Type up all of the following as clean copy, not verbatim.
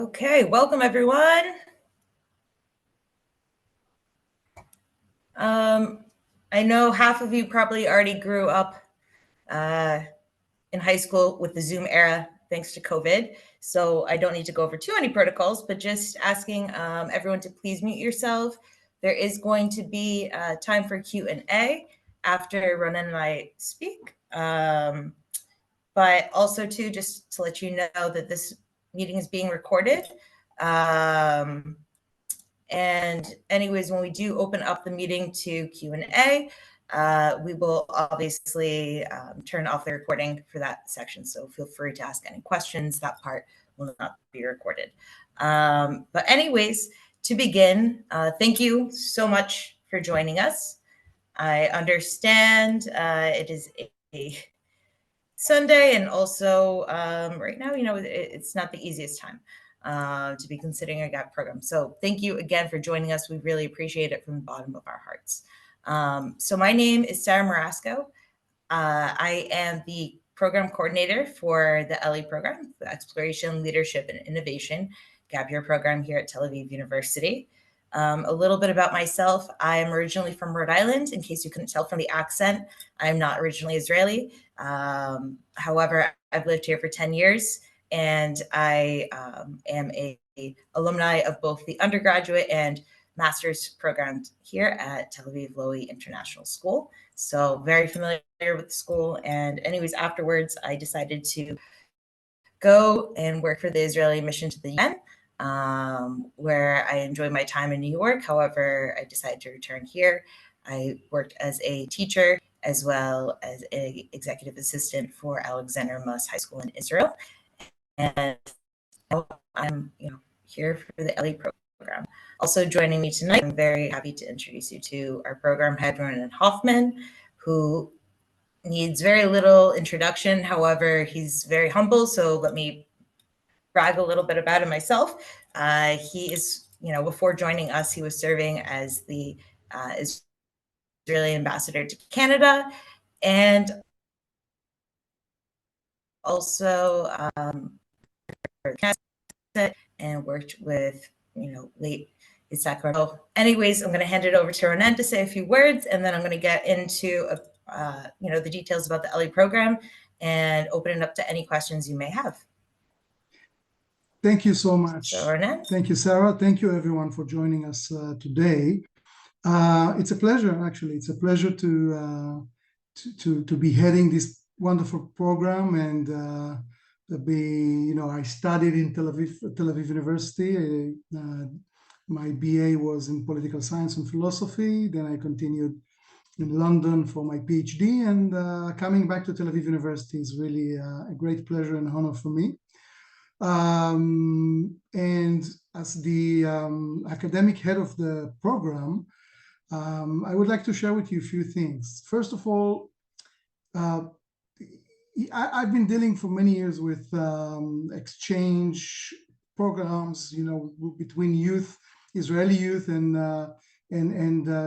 Okay, welcome everyone. I know half of you probably already grew up in high school with the Zoom era, thanks to COVID. So I don't need to go over too many protocols, but just asking everyone to please mute yourself. There is going to be time for Q&A after Ronan and I speak. But also too, just to let you know that this meeting is being recorded. And anyways, when we do open up the meeting to Q&A, we will obviously turn off the recording for that section. So feel free to ask any questions. That part will not be recorded. But anyways, to begin, thank you so much for joining us. I understand it is a Sunday, and also right now, it's not the easiest time to be considering a gap program. So thank you again for joining us. We really appreciate it from the bottom of our hearts. So my name is Sarah Marasco. I am the program coordinator for the ELI program, the Exploration, Leadership, and Innovation Gap Year program here at Tel Aviv University. A little bit about myself. I am originally from Rhode Island. In case you couldn't tell from the accent, I'm not originally Israeli. However, I've lived here for 10 years, and I am a alumni of both the undergraduate and master's program here at Tel Aviv Lowy International School. So very familiar with the school. And anyways, afterwards, I decided to go and work for the Israeli mission to the UN, where I enjoyed my time in New York. However, I decided to return here. I worked as a teacher as well as an executive assistant for Alexander Muss High School in Israel. And I'm here for the ELI program. Also joining me tonight, I'm very happy to introduce you to our program head, Ronan Hoffman, who needs very little introduction. However, he's very humble, so let me brag a little bit about him myself. He is, before joining us, he was serving as the Israeli ambassador to Canada, and also and worked with, late Isaac. So anyways, I'm going to hand it over to Ronan to say a few words, and then I'm going to get into, the details about the ELI program and open it up to any questions you may have. Thank you so much. So, Ronan? Thank you, Sarah. Thank you, everyone, for joining us today. It's a pleasure, actually. It's a pleasure to be heading this wonderful program and I studied in Tel Aviv University. My BA was in political science and philosophy. Then I continued in London for my PhD, and coming back to Tel Aviv University is really a great pleasure and honor for me. And as the academic head of the program, I would like to share with you a few things. First of all, I've been dealing for many years with exchange programs, between youth, Israeli youth and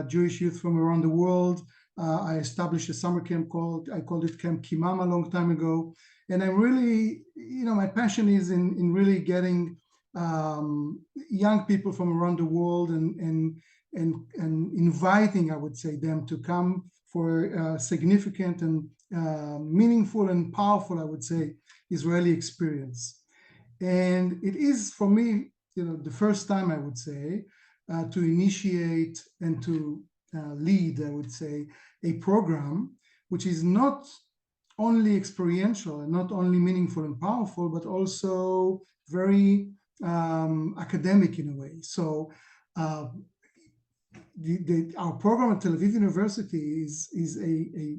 Jewish youth from around the world. I established a summer camp I called it Camp Kimam a long time ago. And I'm really, my passion is in really getting young people from around the world and inviting, I would say, them to come for significant and meaningful and powerful, I would say, Israeli experience. And it is, for me, the first time, I would say, to initiate and to lead, I would say, a program which is not only experiential and not only meaningful and powerful, but also very academic in a way. So our program at Tel Aviv University is a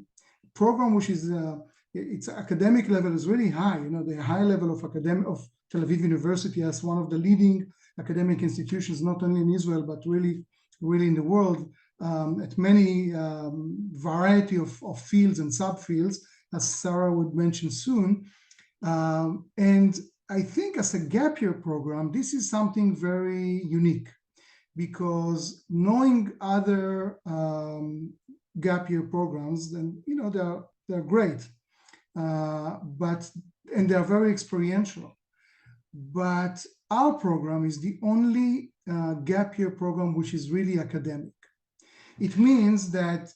program which is its academic level is really high. The high level of Tel Aviv University as one of the leading academic institutions, not only in Israel but really in the world, at many variety of fields and subfields, as Sarah would mention soon. And I think as a gap year program, this is something very unique, because knowing other gap year programs, then they're great, and they're very experiential. But our program is the only gap year program which is really academic. It means that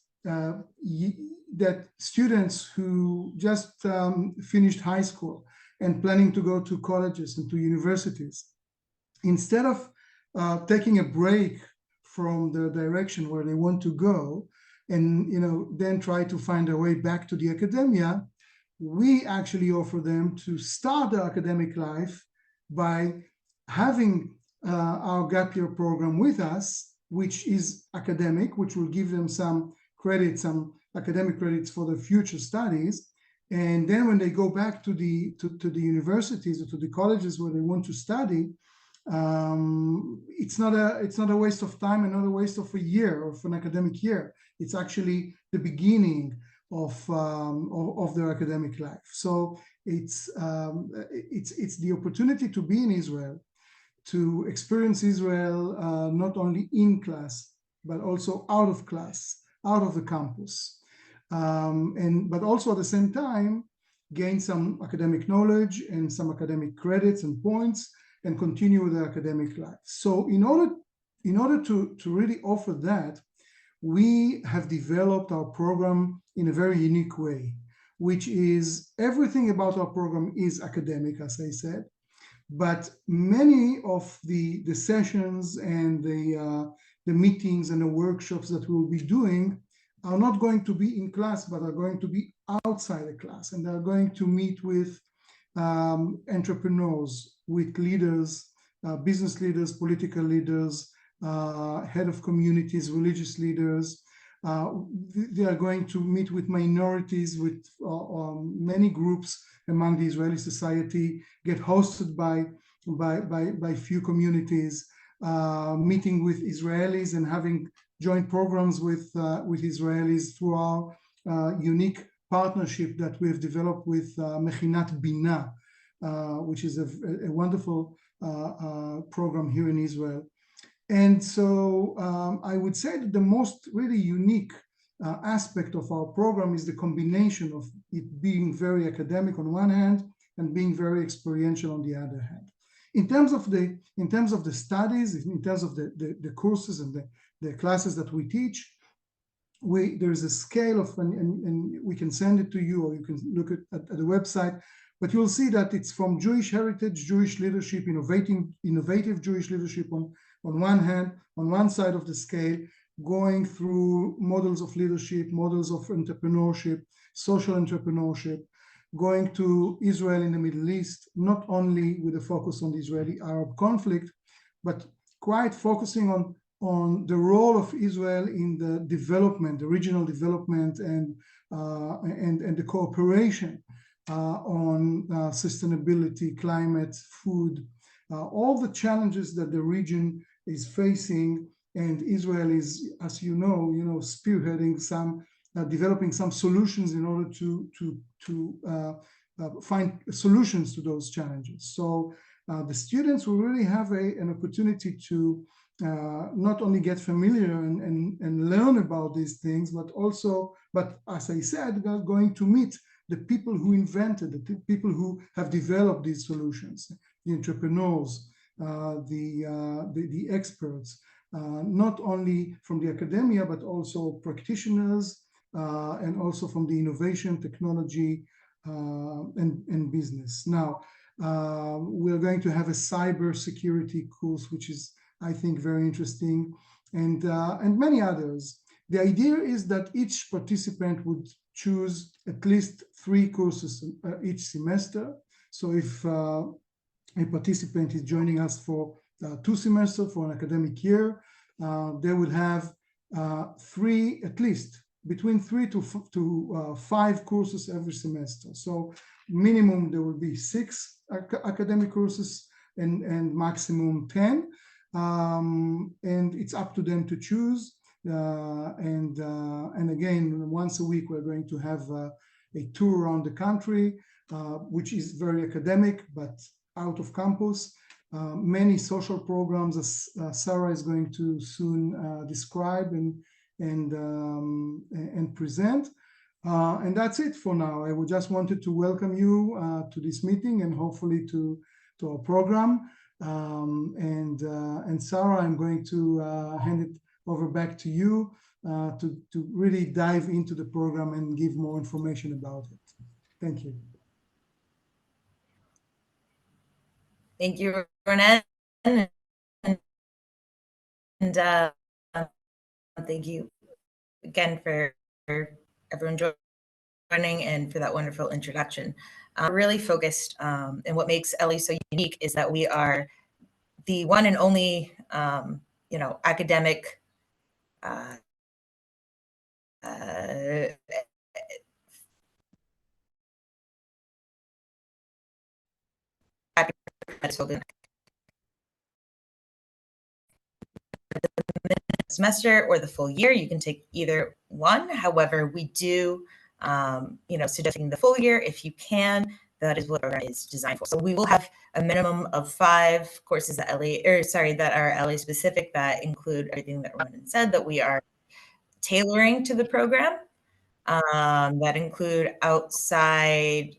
that students who just finished high school and planning to go to colleges and to universities, instead of taking a break from the direction where they want to go and then try to find a way back to the academia, we actually offer them to start their academic life by having our gap year program with us, which is academic, which will give them some credits, some academic credits for their future studies. And then when they go back to the universities or to the colleges where they want to study, it's not a waste of time and not a waste of a year, of an academic year. It's actually the beginning of their academic life. So it's the opportunity to be in Israel, to experience Israel not only in class but also out of class, out of the campus, but also at the same time gain some academic knowledge and some academic credits and points and continue with their academic life. So in order to really offer that, we have developed our program in a very unique way, which is everything about our program is academic, as I said, but many of the sessions and the meetings and the workshops that we'll be doing are not going to be in class, but are going to be outside the class, and they're going to meet with entrepreneurs, with leaders, business leaders, political leaders, head of communities, religious leaders. They are going to meet with minorities, with many groups among the Israeli society, get hosted by few communities, meeting with Israelis and having joint programs with Israelis through our unique partnership that we have developed with Mechinat Bina, which is a wonderful program here in Israel. And so I would say that the most really unique aspect of our program is the combination of it being very academic on one hand and being very experiential on the other hand. In terms of the studies, in terms of the courses and the classes that we teach, there is a scale of, and we can send it to you, or you can look at the website, but you'll see that it's from Jewish heritage, Jewish leadership, innovative Jewish leadership on one hand, on one side of the scale, going through models of leadership, models of entrepreneurship, social entrepreneurship, going to Israel in the Middle East, not only with a focus on the Israeli-Arab conflict, but quite focusing on the role of Israel in the development, the regional development, and the cooperation on sustainability, climate, food, all the challenges that the region is facing, and Israel is, as you know, spearheading some, developing some solutions in order to find solutions to those challenges. So the students will really have an opportunity to not only get familiar and learn about these things, but as I said, they're going to meet the people who invented it, the people who have developed these solutions, the entrepreneurs, the experts, not only from the academia, but also practitioners, and also from the innovation, technology, and business. Now, we're going to have a cyber security course, which is, I think, very interesting, and many others. The idea is that each participant would choose at least 3 courses each semester. So if a participant is joining us for 2 semesters for an academic year, they will have at least between 3 to 5 courses every semester. So minimum there will be 6 academic courses and maximum 10. And it's up to them to choose. And again, once a week, we're going to have a tour around the country, which is very academic, but out of campus. Many social programs, as Sarah is going to soon describe and present. And that's it for now. I just wanted to welcome you to this meeting and hopefully to our program. And Sarah, I'm going to hand it over back to you to really dive into the program and give more information about it. Thank you. Thank you, Ronen. And thank you again for everyone joining and for that wonderful introduction. We're really focused, and what makes ELI so unique is that we are the one and only, academic semester or the full year. You can take either one. However, we do, suggesting the full year if you can. That is what the program is designed for. So we will have a minimum of 5 courses that are ELI specific, that include everything that Ronen said, that we are tailoring to the program, that include outside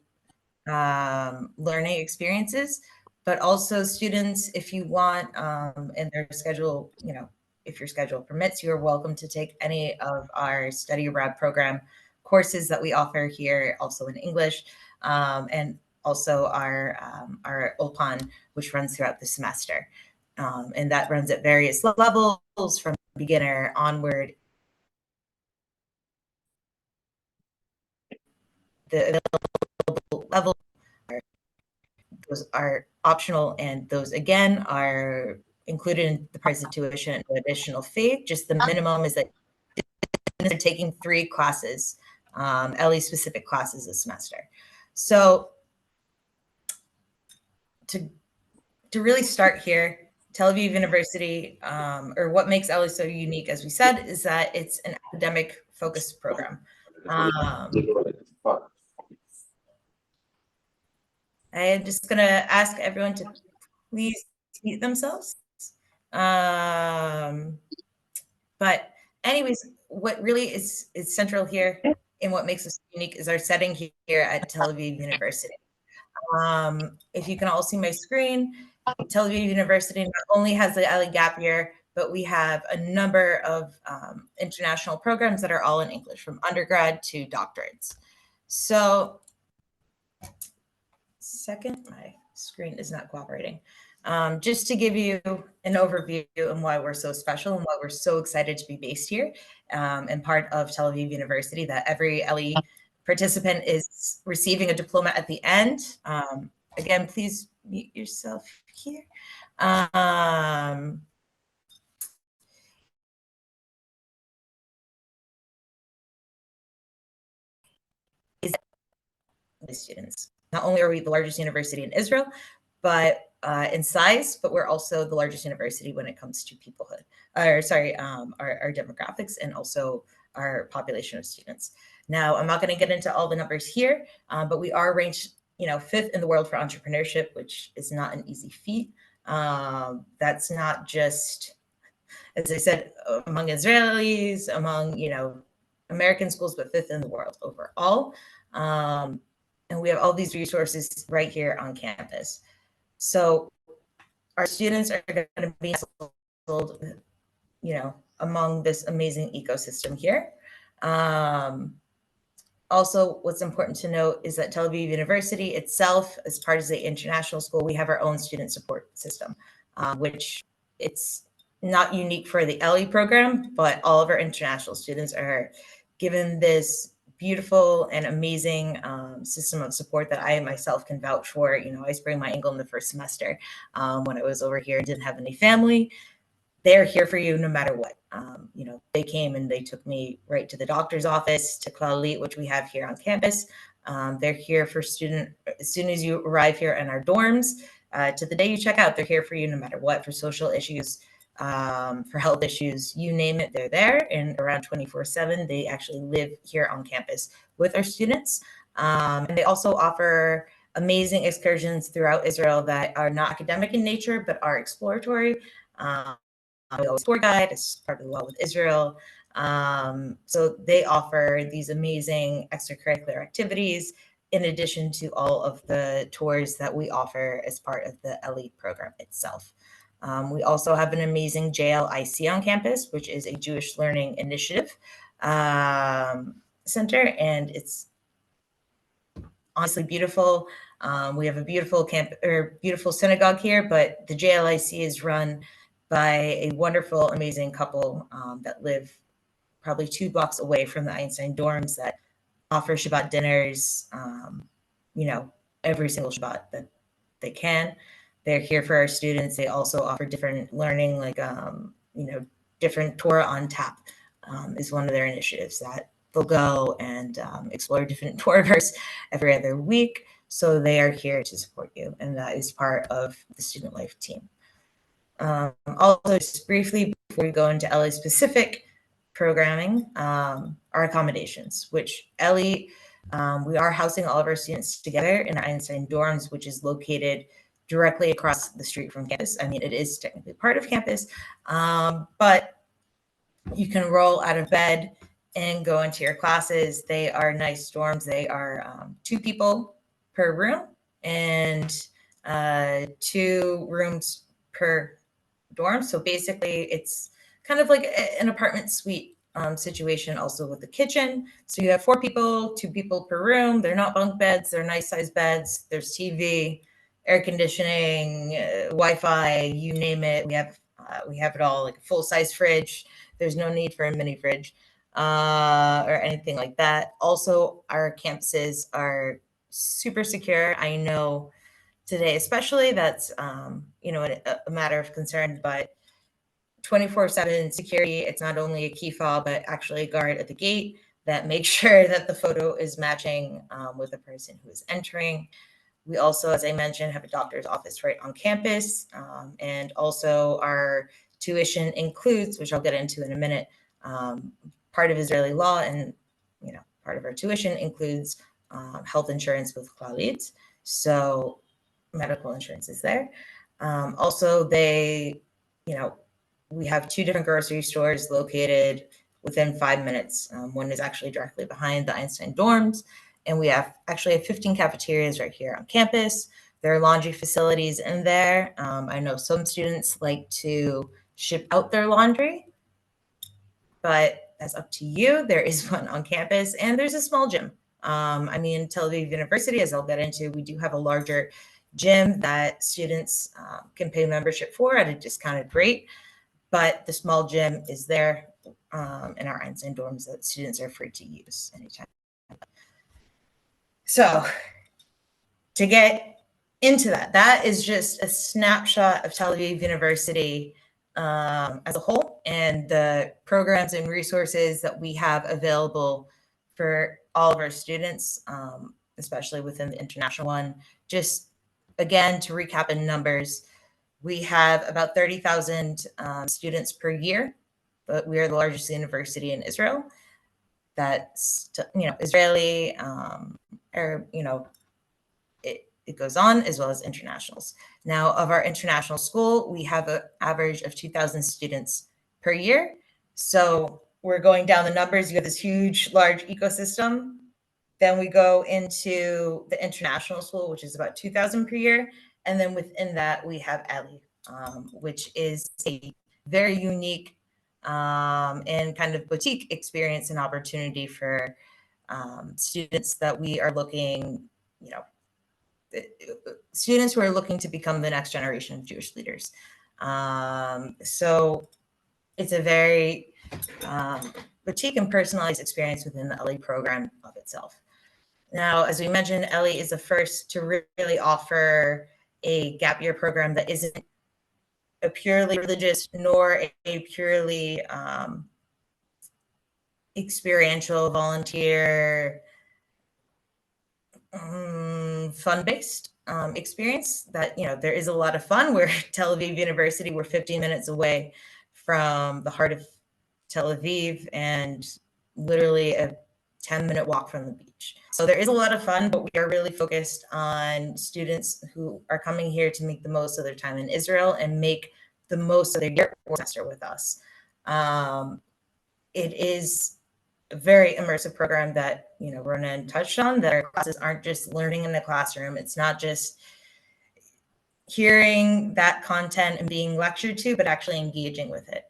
learning experiences, but also students, if you want, in their schedule, if your schedule permits, you're welcome to take any of our study abroad program courses that we offer here, also in English, and also our Ulpan, which runs throughout the semester. And that runs at various levels, from beginner onward. The available level, those are optional, and those again are included in the price of tuition and additional fee. Just the minimum is that they're taking 3 classes, ELI specific classes a semester. So to really start here, Tel Aviv University, or what makes ELI so unique, as we said, is that it's an academic focused program. I am just going to ask everyone to please mute themselves. But anyways, what really is central here and what makes us unique is our setting here at Tel Aviv University. If you can all see my screen, Tel Aviv University not only has the ELI gap year, but we have a number of international programs that are all in English, from undergrad to doctorates. So, second, my screen is not cooperating. Just to give you an overview on why we're so special and why we're so excited to be based here, and part of Tel Aviv University, that every ELI participant is receiving a diploma at the end. Again, please mute yourself here. The students. Not only are we the largest university in Israel, but in size, but we're also the largest university when it comes to peoplehood, our demographics, and also our population of students. Now, I'm not going to get into all the numbers here, but we are ranked, 5th in the world for entrepreneurship, which is not an easy feat. That's not just, as I said, among Israelis, among, American schools, but 5th in the world overall. And we have all these resources right here on campus. So our students are going to be nestled, among this amazing ecosystem here. Also, what's important to note is that Tel Aviv University itself, as part of the international school, we have our own student support system, which it's not unique for the ELI program, but all of our international students are given this beautiful and amazing system of support that I myself can vouch for. I sprained my ankle in the first semester when I was over here and didn't have any family. They're here for you no matter what. They came and they took me right to the doctor's office, to Clalit, which we have here on campus. They're here for student, as soon as you arrive here in our dorms, to the day you check out, they're here for you no matter what, for social issues, for health issues, you name it, they're there. And around 24/7, they actually live here on campus with our students. And they also offer amazing excursions throughout Israel that are not academic in nature, but are exploratory. We always tour guide as part of the Law with Israel. So they offer these amazing extracurricular activities in addition to all of the tours that we offer as part of the ELI program itself. We also have an amazing JLIC on campus, which is a Jewish Learning Initiative center, and it's honestly beautiful. We have a beautiful beautiful synagogue here, but the JLIC is run by a wonderful, amazing couple that live probably 2 blocks away from the Einstein dorms that offer Shabbat dinners, every single Shabbat that they can. They're here for our students. They also offer different learning, like, different Torah on tap is one of their initiatives that they'll go and explore different Torah verse every other week. So they are here to support you, and that is part of the Student Life team. Also, just briefly, before we go into ELI specific programming, our accommodations, which ELI, we are housing all of our students together in Einstein dorms, which is located directly across the street from campus. I mean, it is technically part of campus, but you can roll out of bed and go into your classes. They are nice dorms. They are 2 people per room and 2 rooms per dorm. So basically, it's kind of like an apartment suite situation, also with the kitchen. So you have 4 people, 2 people per room. They're not bunk beds. They're nice sized beds. There's TV, air conditioning, Wi-Fi, you name it. We have it all, like a full size fridge. There's no need for a mini fridge or anything like that. Also, our campuses are super secure. I know today, especially, that's a matter of concern, but 24/7 security. It's not only a key fob, but actually a guard at the gate that makes sure that the photo is matching with the person who is entering. We also, as I mentioned, have a doctor's office right on campus, and also our tuition includes, which I'll get into in a minute, part of Israeli law, and part of our tuition includes health insurance with Clalit. So medical insurance is there. Also, we have 2 different grocery stores located within 5 minutes. One is actually directly behind the Einstein dorms, and we have 15 cafeterias right here on campus. There are laundry facilities in there. I know some students like to ship out their laundry, but that's up to you. There is one on campus, and there's a small gym. Tel Aviv University, as I'll get into, we do have a larger gym that students can pay membership for at a discounted rate, but the small gym is there in our Einstein dorms that students are free to use anytime. So to get into that is just a snapshot of Tel Aviv University as a whole, and the programs and resources that we have available for all of our students, especially within the international one. Just again, to recap in numbers, we have about 30,000 students per year, but we are the largest university in Israel. That's, Israeli, it goes on, as well as internationals. Now, of our international school, we have an average of 2,000 students per year. So we're going down the numbers. You have this huge, large ecosystem. Then we go into the international school, which is about 2,000 per year. And then within that, we have ELI, which is a very unique and kind of boutique experience and opportunity for students that we are looking, students who are looking to become the next generation of Jewish leaders. So it's a very boutique and personalized experience within the ELI program of itself. Now, as we mentioned, ELI is the first to really offer a gap year program that isn't a purely religious nor a purely experiential, volunteer, fun-based experience. That, there is a lot of fun. We're Tel Aviv University. We're 15 minutes away from the heart of Tel Aviv and literally a 10-minute walk from the beach. So there is a lot of fun, but we are really focused on students who are coming here to make the most of their time in Israel and make the most of their year or semester with us. It is a very immersive program that, Ronan touched on, that our classes aren't just learning in the classroom. It's not just hearing that content and being lectured to, but actually engaging with it.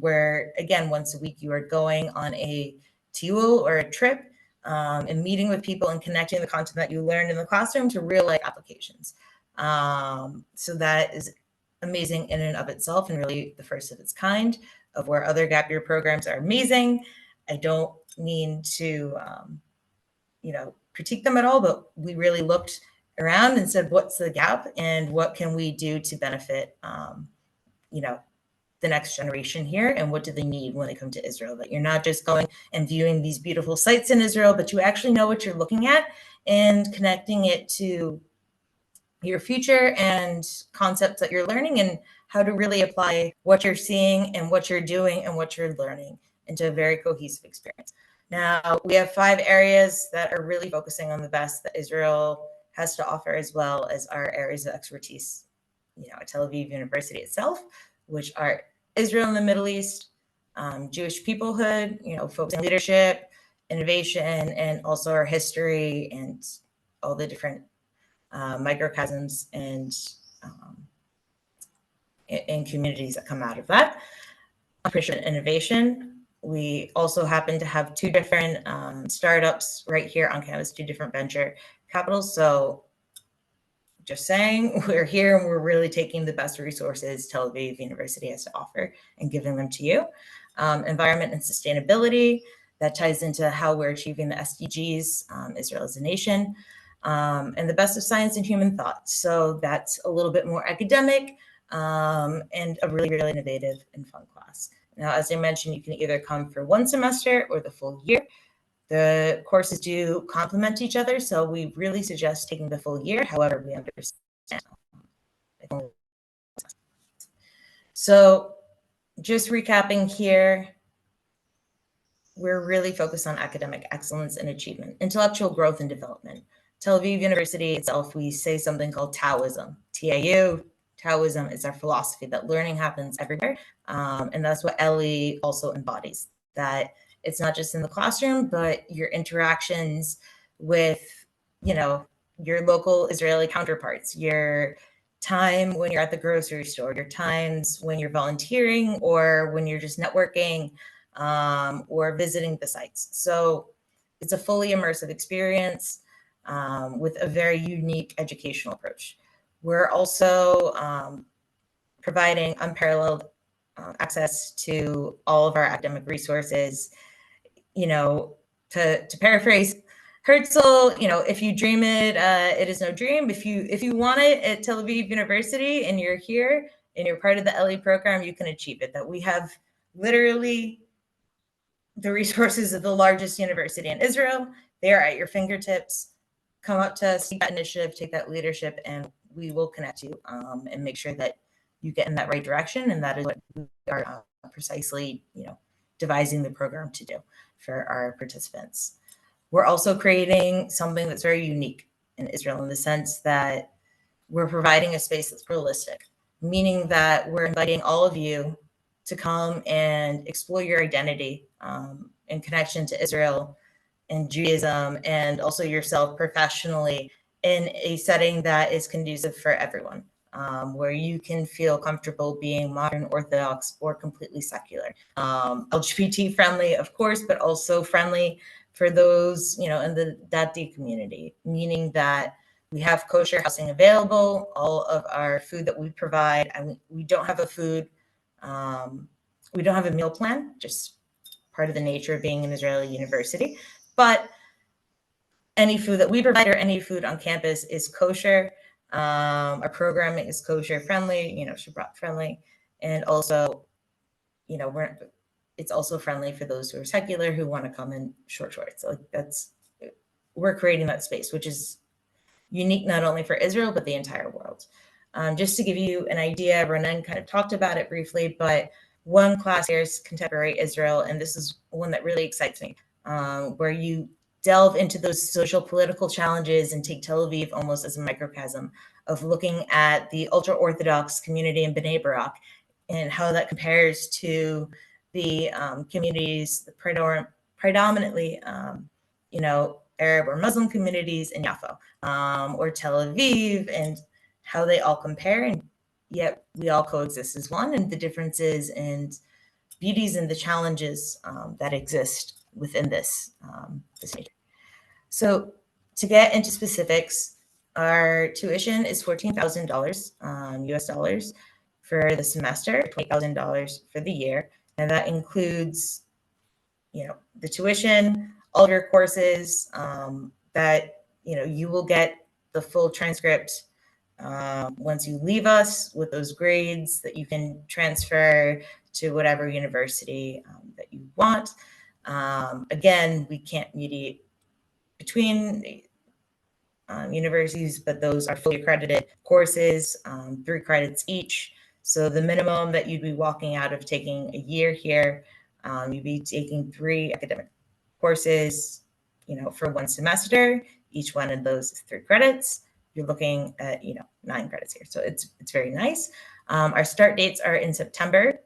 Where, again, once a week you are going on a TUL or a trip and meeting with people and connecting the content that you learned in the classroom to real life applications. So that is amazing in and of itself, and really the first of its kind, of where other gap year programs are amazing. I don't mean to, critique them at all, but we really looked around and said, what's the gap and what can we do to benefit, the next generation here, and what do they need when they come to Israel? That you're not just going and viewing these beautiful sites in Israel, but you actually know what you're looking at and connecting it to your future and concepts that you're learning, and how to really apply what you're seeing and what you're doing and what you're learning into a very cohesive experience. Now, we have 5 areas that are really focusing on the best that Israel has to offer, as well as our areas of expertise, at Tel Aviv University itself, which are Israel and the Middle East, Jewish peoplehood, focusing on leadership, innovation, and also our history and all the different microcosms and communities that come out of that. Entrepreneurship and innovation. We also happen to have 2 different startups right here on campus, 2 different venture capitals. So just saying, we're here and we're really taking the best resources Tel Aviv University has to offer and giving them to you. Environment and sustainability, that ties into how we're achieving the SDGs, Israel as a nation, and the best of science and human thought. So that's a little bit more academic and a really, really innovative and fun class. Now, as I mentioned, you can either come for 1 semester or the full year. The courses do complement each other, so we really suggest taking the full year. However, we understand. So just recapping here, we're really focused on academic excellence and achievement, intellectual growth and development. Tel Aviv University itself, we say something called Taoism, T-A-U. Taoism is our philosophy that learning happens everywhere. And that's what ELI also embodies, that it's not just in the classroom, but your interactions with, your local Israeli counterparts, your time when you're at the grocery store, your times when you're volunteering or when you're just networking or visiting the sites. So it's a fully immersive experience with a very unique educational approach. We're also providing unparalleled access to all of our academic resources. To paraphrase Herzl, if you dream it, it is no dream. If you want it at Tel Aviv University and you're here and you're part of the ELI program, you can achieve it. That we have literally the resources of the largest university in Israel. They are at your fingertips. Come up to us, take that initiative, take that leadership, and we will connect you and make sure that you get in that right direction. And that is what we are precisely, devising the program to do for our participants. We're also creating something that's very unique in Israel in the sense that we're providing a space that's pluralistic, meaning that we're inviting all of you to come and explore your identity in connection to Israel and Judaism, and also yourself professionally in a setting that is conducive for everyone, where you can feel comfortable being modern Orthodox or completely secular. LGBT friendly, of course, but also friendly for those, in the Dati community, meaning that we have kosher housing available. All of our food that we provide, we don't have a we don't have a meal plan, just part of the nature of being an Israeli university. But any food that we provide or any food on campus is kosher. Our programming is kosher friendly, Shabbat friendly, and also, it's also friendly for those who are secular who want to come in short shorts. So we're creating that space, which is unique not only for Israel but the entire world. Just to give you an idea, Ronen kind of talked about it briefly, but one class here is Contemporary Israel, and this is one that really excites me, where you delve into those social political challenges and take Tel Aviv almost as a microcosm of looking at the ultra-Orthodox community in Bnei Brak and how that compares to the communities, the predominantly, Arab or Muslim communities in Yaffo, or Tel Aviv, and how they all compare, and yet we all coexist as one, and the differences and beauties and the challenges that exist within this nature. So to get into specifics, our tuition is $14,000 US dollars for the semester, $20,000 for the year, and that includes, the tuition, all of your courses, that, you will get the full transcript once you leave us with those grades that you can transfer to whatever university that you want. Again, we can't mediate between universities, but those are fully accredited courses, 3 credits each. So the minimum that you'd be walking out of taking a year here, you'd be taking 3 academic courses, for 1 semester. Each one of those is 3 credits. You're looking at, 9 credits here. So it's very nice. Our start dates are in September,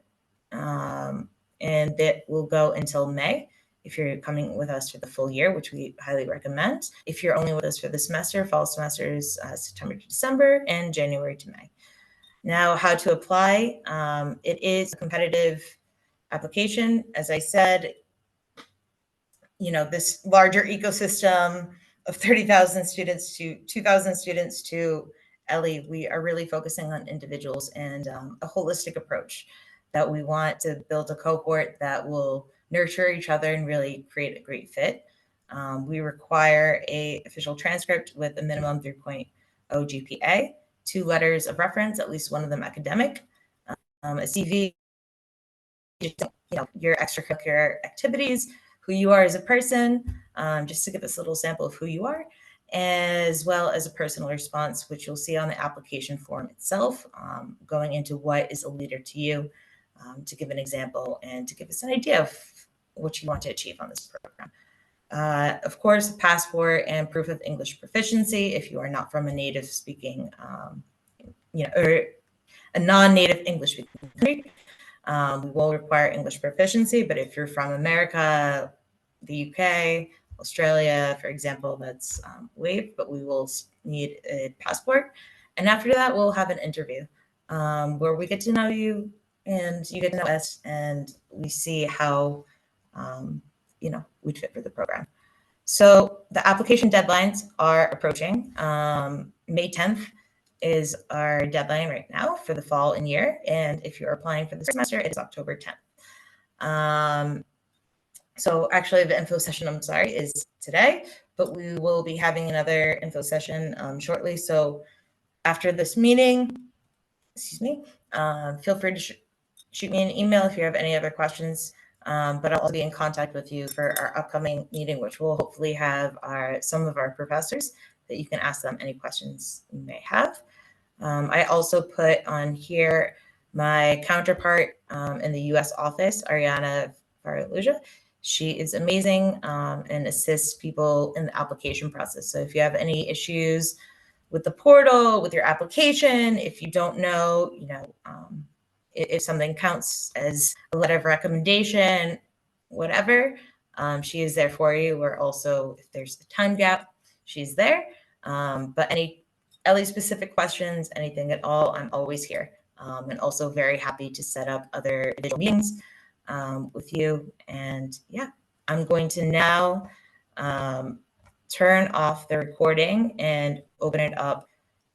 and that will go until May if you're coming with us for the full year, which we highly recommend. If you're only with us for the semester, fall semester is September to December and January to May. Now, how to apply. It is a competitive application. As I said, this larger ecosystem of 30,000 students to 2,000 students to ELI, we are really focusing on individuals and a holistic approach that we want to build a cohort that will nurture each other and really create a great fit. We require a official transcript with a minimum 3.0 GPA, 2 letters of reference, at least one of them academic, a CV, your extracurricular activities, who you are as a person, just to get this little sample of who you are, as well as a personal response, which you'll see on the application form itself, going into what is a leader to you, to give an example and to give us an idea of what you want to achieve on this program. Of course, passport and proof of English proficiency if you are not from a native speaking, or a non-native English speaking country. We will require English proficiency, but if you're from America, the UK, Australia, for example, that's waived, but we will need a passport. And after that, we'll have an interview where we get to know you and you get to know us, and we see how, we'd fit for the program. So the application deadlines are approaching. May 10th is our deadline right now for the fall and year. And if you're applying for the semester, it is October 10th. So actually the info session, is today, but we will be having another info session shortly. So after this meeting, feel free to shoot me an email if you have any other questions. But I'll be in contact with you for our upcoming meeting, which will hopefully have some of our professors that you can ask them any questions you may have. I also put on here my counterpart in the US office, Ariana Faraluja. She is amazing and assists people in the application process. So if you have any issues with the portal, with your application, if you don't know, if something counts as a letter of recommendation, whatever, she is there for you. We're also, if there's a time gap, she's there. But any ELI specific questions, anything at all, I'm always here. And also very happy to set up other individual meetings with you. And yeah, I'm going to now turn off the recording and open it up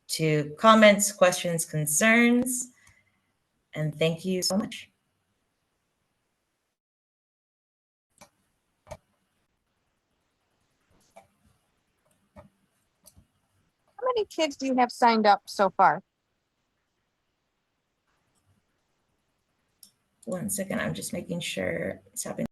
to comments, questions, concerns. And thank you so much. How many kids do you have signed up so far? One second, I'm just making sure it's happening.